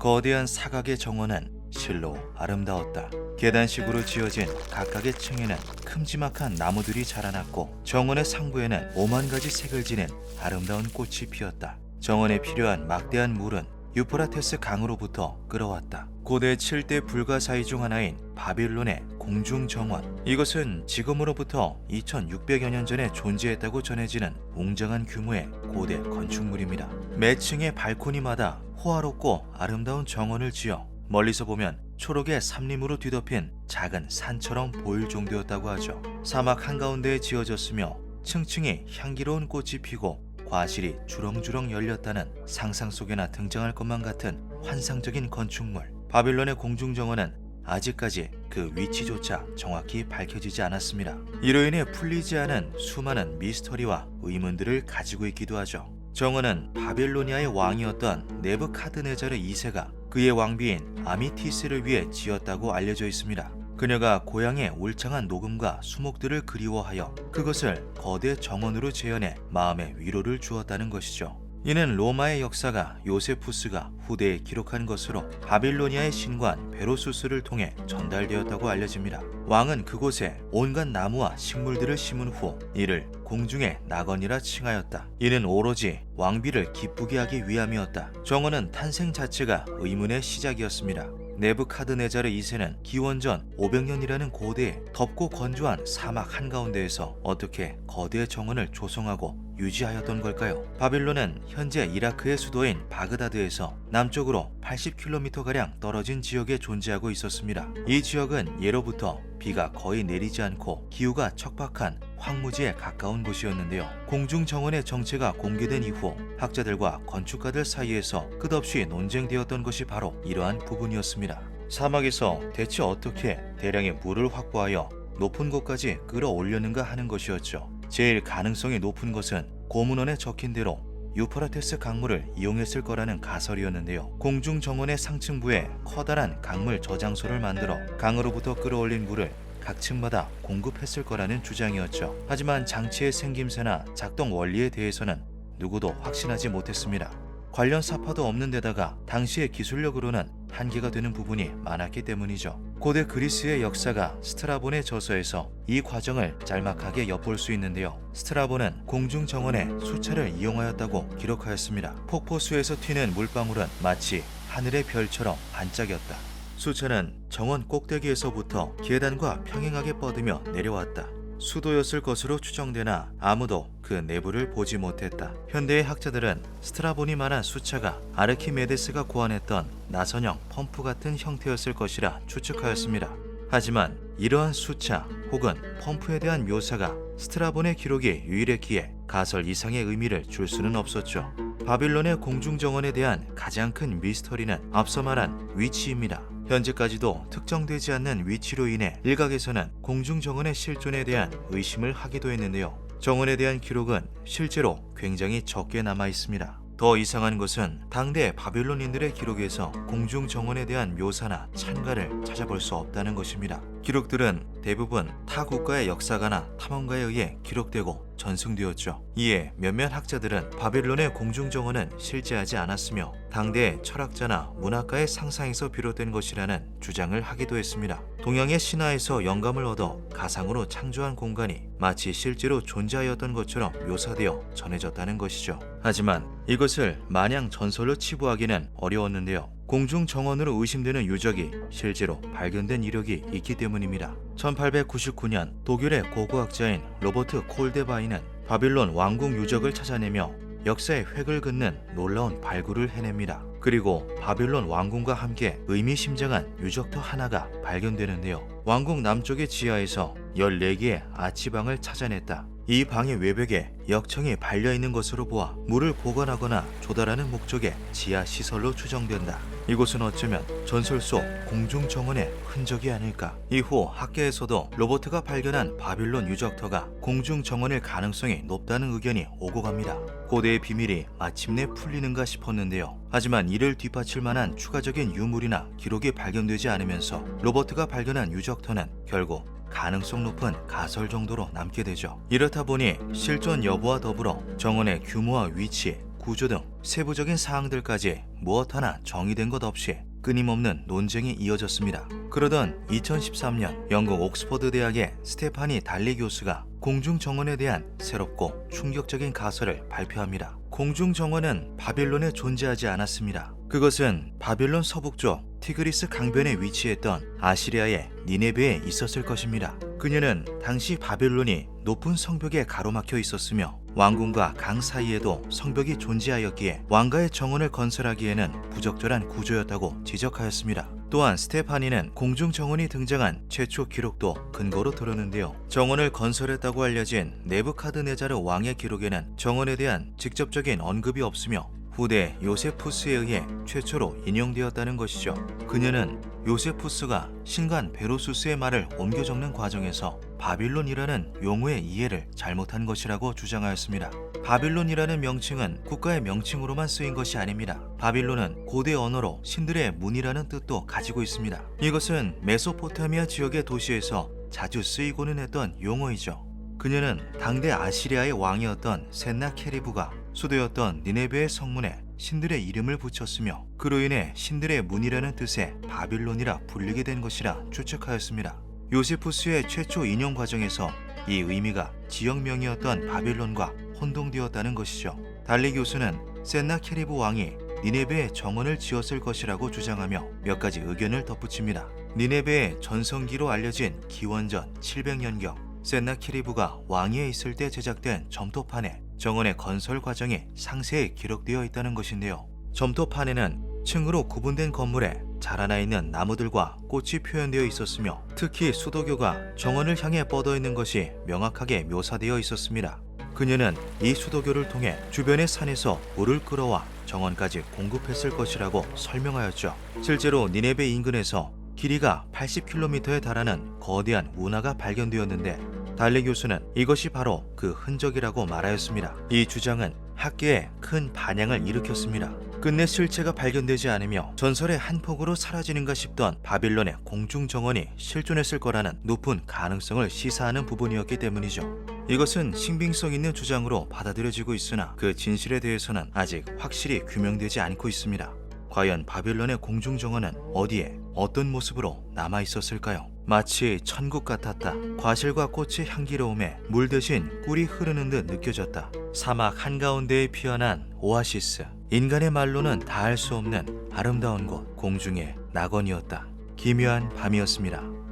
거대한 사각의 정원은 실로 아름다웠다. 계단식으로 지어진 각각의 층에는 큼지막한 나무들이 자라났고 정원의 상부에는 5만 가지 색을 지닌 아름다운 꽃이 피었다. 정원에 필요한 막대한 물은 유프라테스 강으로부터 끌어왔다. 고대 7대 불가사의 중 하나인 바빌론의 공중정원. 이것은 지금으로부터 2600여 년 전에 존재했다고 전해지는 웅장한 규모의 고대 건축물입니다. 매 층의 발코니마다 호화롭고 아름다운 정원을 지어 멀리서 보면 초록의 삼림으로 뒤덮인 작은 산처럼 보일 정도였다고 하죠. 사막 한가운데에 지어졌으며 층층이 향기로운 꽃이 피고 과실이 주렁주렁 열렸다는 상상 속에나 등장할 것만 같은 환상적인 건축물. 바빌론의 공중정원은 아직까지 그 위치조차 정확히 밝혀지지 않았습니다. 이로 인해 풀리지 않은 수많은 미스터리와 의문들을 가지고 있기도 하죠. 정원은 바빌로니아의 왕이었던 네부카드네자르 2세가 그의 왕비인 아미티스를 위해 지었다고 알려져 있습니다. 그녀가 고향의 울창한 녹음과 수목들을 그리워하여 그것을 거대 정원으로 재현해 마음의 위로를 주었다는 것이죠. 이는 로마의 역사가 요세푸스가 후대에 기록한 것으로 바빌로니아의 신관 베로수스를 통해 전달되었다고 알려집니다. 왕은 그곳에 온갖 나무와 식물들을 심은 후 이를 공중의 낙원이라 칭하였다. 이는 오로지 왕비를 기쁘게 하기 위함이었다. 정원은 탄생 자체가 의문의 시작이었습니다. 네부카드네자르 2세는 기원전 500년이라는 고대에 덥고 건조한 사막 한가운데에서 어떻게 거대 정원을 조성하고 유지하였던 걸까요? 바빌론은 현재 이라크의 수도인 바그다드에서 남쪽으로 80km가량 떨어진 지역에 존재하고 있었습니다. 이 지역은 예로부터 비가 거의 내리지 않고 기후가 척박한 황무지에 가까운 곳이었는데요. 공중정원의 정체가 공개된 이후 학자들과 건축가들 사이에서 끝없이 논쟁되었던 것이 바로 이러한 부분이었습니다. 사막에서 대체 어떻게 대량의 물을 확보하여 높은 곳까지 끌어올렸는가 하는 것이었죠. 제일 가능성이 높은 것은 고문원에 적힌 대로 유프라테스 강물을 이용했을 거라는 가설이었는데요. 공중정원의 상층부에 커다란 강물 저장소를 만들어 강으로부터 끌어올린 물을 각 층마다 공급했을 거라는 주장이었죠. 하지만 장치의 생김새나 작동 원리에 대해서는 누구도 확신하지 못했습니다. 관련 사파도 없는 데다가 당시의 기술력으로는 한계가 되는 부분이 많았기 때문이죠. 고대 그리스의 역사가 스트라본의 저서에서 이 과정을 짤막하게 엿볼 수 있는데요. 스트라본은 공중정원에 수차를 이용하였다고 기록하였습니다. 폭포수에서 튀는 물방울은 마치 하늘의 별처럼 반짝였다. 수차는 정원 꼭대기에서부터 계단과 평행하게 뻗으며 내려왔다. 수도였을 것으로 추정되나 아무도 그 내부를 보지 못했다. 현대의 학자들은 스트라본이 말한 수차가 아르키메데스가 고안했던 나선형 펌프 같은 형태였을 것이라 추측하였습니다. 하지만 이러한 수차 혹은 펌프에 대한 묘사가 스트라본의 기록이 유일했기에 가설 이상의 의미를 줄 수는 없었죠. 바빌론의 공중정원에 대한 가장 큰 미스터리는 앞서 말한 위치입니다. 현재까지도 특정되지 않는 위치로 인해 일각에서는 공중정원의 실존에 대한 의심을 하기도 했는데요. 정원에 대한 기록은 실제로 굉장히 적게 남아 있습니다. 더 이상한 것은 당대 바빌론인들의 기록에서 공중정원에 대한 묘사나 찬가를 찾아볼 수 없다는 것입니다. 기록들은 대부분 타 국가의 역사가나 탐험가에 의해 기록되고 전승되었죠. 이에 몇몇 학자들은 바빌론의 공중정원은 실제하지 않았으며 당대 철학자나 문학가의 상상에서 비롯된 것이라는 주장을 하기도 했습니다. 동양의 신화에서 영감을 얻어 가상으로 창조한 공간이 마치 실제로 존재하였던 것처럼 묘사되어 전해졌다는 것이죠. 하지만 이것을 마냥 전설로 치부하기는 어려웠는데요. 공중정원으로 의심되는 유적이 실제로 발견된 이력이 있기 때문입니다. 1899년 독일의 고고학자인 로버트 콜데바이는 바빌론 왕궁 유적을 찾아내며 역사의 획을 긋는 놀라운 발굴을 해냅니다. 그리고 바빌론 왕궁과 함께 의미심장한 유적터 하나가 발견되는데요. 왕궁 남쪽의 지하에서 14개의 아치방을 찾아냈다. 이 방의 외벽에 역청이 발려있는 것으로 보아 물을 보관하거나 조달하는 목적의 지하 시설로 추정된다. 이곳은 어쩌면 전설 속 공중정원의 흔적이 아닐까. 이후 학계에서도 로버트가 발견한 바빌론 유적터가 공중정원일 가능성이 높다는 의견이 오고 갑니다. 고대의 비밀이 마침내 풀리는가 싶었는데요. 하지만 이를 뒷받칠 만한 추가적인 유물이나 기록이 발견되지 않으면서 로버트가 발견한 유적터는 결국 가능성 높은 가설 정도로 남게 되죠. 이렇다 보니 실존 여부와 더불어 정원의 규모와 위치, 구조 등 세부적인 사항들까지 무엇 하나 정의된 것 없이 끊임없는 논쟁이 이어졌습니다. 그러던 2013년 영국 옥스퍼드 대학의 스테파니 달리 교수가 공중정원에 대한 새롭고 충격적인 가설을 발표합니다. 공중정원은 바빌론에 존재하지 않았습니다. 그것은 바빌론 서북쪽 티그리스 강변에 위치했던 아시리아의 니네베에 있었을 것입니다. 그녀는 당시 바빌론이 높은 성벽에 가로막혀 있었으며 왕궁과 강 사이에도 성벽이 존재하였기에 왕가의 정원을 건설하기에는 부적절한 구조였다고 지적하였습니다. 또한 스테파니는 공중정원이 등장한 최초 기록도 근거로 들었는데요. 정원을 건설했다고 알려진 네부카드네자르 왕의 기록에는 정원에 대한 직접적인 언급이 없으며 후대 요세푸스에 의해 최초로 인용되었다는 것이죠. 그녀는 요세푸스가 신관 베로수스의 말을 옮겨 적는 과정에서 바빌론이라는 용어의 이해를 잘못한 것이라고 주장하였습니다. 바빌론이라는 명칭은 국가의 명칭으로만 쓰인 것이 아닙니다. 바빌론은 고대 언어로 신들의 문이라는 뜻도 가지고 있습니다. 이것은 메소포타미아 지역의 도시에서 자주 쓰이고는 했던 용어이죠. 그녀는 당대 아시리아의 왕이었던 센나케리부가 수도였던 니네베의 성문에 신들의 이름을 붙였으며 그로 인해 신들의 문이라는 뜻의 바빌론이라 불리게 된 것이라 추측하였습니다. 요세푸스의 최초 인용 과정에서 이 의미가 지역명이었던 바빌론과 혼동되었다는 것이죠. 달리 교수는 센나케리부 왕이 니네베에 정원을 지었을 것이라고 주장하며 몇 가지 의견을 덧붙입니다. 니네베의 전성기로 알려진 기원전 700년경 센나케리부가 왕위에 있을 때 제작된 점토판에 정원의 건설 과정이 상세히 기록되어 있다는 것인데요. 점토판에는 층으로 구분된 건물에 자라나 있는 나무들과 꽃이 표현되어 있었으며 특히 수도교가 정원을 향해 뻗어 있는 것이 명확하게 묘사되어 있었습니다. 그녀는 이 수도교를 통해 주변의 산에서 물을 끌어와 정원까지 공급했을 것이라고 설명하였죠. 실제로 니네베 인근에서 길이가 80km에 달하는 거대한 운하가 발견되었는데 달리 교수는 이것이 바로 그 흔적이라고 말하였습니다. 이 주장은 학계에 큰 반향을 일으켰습니다. 끝내 실체가 발견되지 않으며 전설의 한 폭으로 사라지는가 싶던 바빌론의 공중정원이 실존했을 거라는 높은 가능성을 시사하는 부분이었기 때문이죠. 이것은 신빙성 있는 주장으로 받아들여지고 있으나 그 진실에 대해서는 아직 확실히 규명되지 않고 있습니다. 과연 바빌론의 공중정원은 어디에 어떤 모습으로 남아있었을까요? 마치 천국 같았다. 과실과 꽃의 향기로움에 물 대신 꿀이 흐르는 듯 느껴졌다. 사막 한가운데에 피어난 오아시스. 인간의 말로는 다할 수 없는 아름다운 곳, 공중의 낙원이었다. 기묘한 밤이었습니다.